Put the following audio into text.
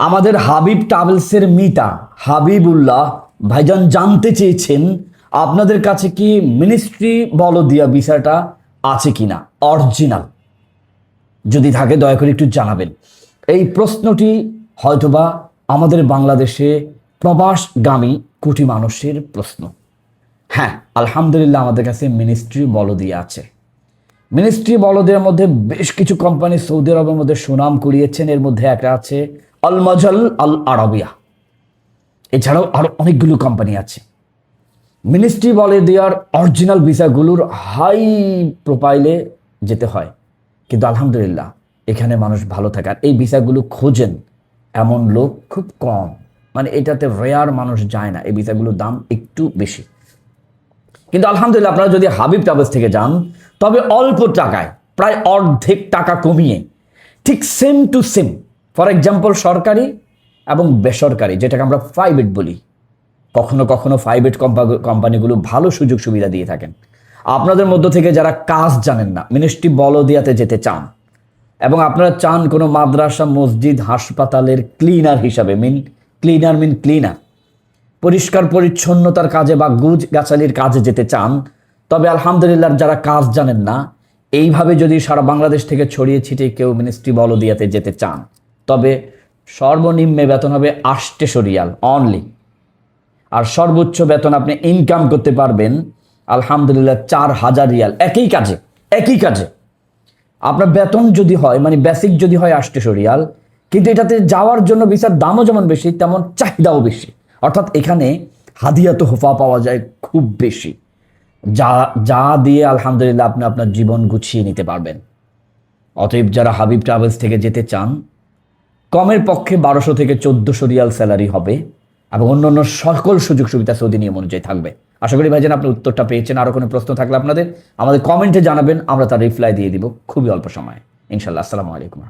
আমাদের হাবিব ট্রাভেলসের মিতা হাবিবুল্লাহ ভাইজান জানতে চেয়েছেন আপনাদের কাছে কি মিনিস্ট্রি বলদিয়া ভিসাটা আছে কিনা, অরিজিনাল যদি থাকে দয়া করে একটু জানাবেন। এই প্রশ্নটি হয়তোবা আমাদের বাংলাদেশে প্রবাসগামী কোটি মানুষের প্রশ্ন। হ্যাঁ, আলহামদুলিল্লাহ আমাদের কাছে মিনিস্ট্রি বলদিয়া আছে। মিনিস্ট্রি বলদের মধ্যে বেশ কিছু কোম্পানি সৌদি আরবের মধ্যে সুনাম কুড়িয়েছেন। এর মধ্যে একটা আছে আল মাজাল আল আরাবিয়া, এছাড়াও আরো অনেকগুলো কোম্পানি আছে। মিনিস্ট্রি বলে দেওয়ার অরিজিনাল ভিসাগুলোর হাই প্রোফাইলে যেতে হয়, কিন্তু আলহামদুলিল্লাহ এখানে মানুষ ভালো থাকে। আর এই ভিসাগুলো খোঁজেন এমন লোক খুব কম, মানে এটাতে রেয়ার মানুষ যায় না। এই ভিসাগুলোর দাম একটু বেশি, কিন্তু আলহামদুলিল্লাহ আপনারা যদি হাবিব ট্রাভেলস থেকে যান তবে অল্প টাকায় প্রায় অর্ধেক টাকা কমিয়ে ঠিক same to same, for example সরকারি এবং বেসরকারি, যেটাকে আমরা প্রাইভেট বলি, কখনো কখনো প্রাইভেট কোম্পানিগুলো ভালো সুযোগ সুবিধা দিয়ে থাকেন। আপনাদের মধ্য থেকে যারা কাজ জানেন না, মিনিস্ট্রি বলদিয়াতে যেতে চান এবং আপনারা চান কোনো মাদ্রাসা, মসজিদ, হাসপাতালের ক্লিনার হিসাবে, ক্লিনার পরিষ্কার পরিচ্ছন্নতার কাজে বা গুজ গাছালির কাজে যেতে চান, তবে আলহামদুলিল্লাহ যারা কাজ জানেন না, এইভাবে যদি সারা বাংলাদেশ থেকে ছড়িয়ে ছিটিয়ে কেউ মিনিস্ট্রি বলদিয়াতে যেতে চান, তবে সর্বনিম্ন বেতন হবে 800 রিয়াল অনলি, আর সর্বোচ্চ বেতন আপনি ইনকাম করতে পারবেন আলহামদুলিল্লাহ 4000 রিয়াল একই কাজে। আপনার বেতন যদি হয়, মানে বেসিক যদি হয় 800 রিয়াল, কিন্তু এটাতে যাওয়ার জন্য ভিসার দামও যেমন বেশি তেমন চাহিদাও বেশি। অর্থাৎ এখানে হাদিয়া তোহফা পাওয়া যায় খুব বেশি, যা দিয়ে আলহামদুলিল্লাহ আপনি আপনার জীবন গুছিয়ে নিতে পারবেন। অতএব যারা হাবিব ট্রাভেলস থেকে যেতে চান, কমের পক্ষে 1200 থেকে 1400 রিয়াল স্যালারি হবে এবং অন্যান্য সকল সুযোগ সুবিধা সৌদি নিয়ম অনুযায়ী থাকবে। আশা করি ভাইজান আপনি উত্তরটা পেয়েছেন। আরও কোনো প্রশ্ন থাকলে আপনাদের আমাদের কমেন্টে জানাবেন, আমরা তার রিপ্লাই দিয়ে দিব খুবই অল্প সময়ে ইনশাল্লাহ। আসসালামু আলাইকুম।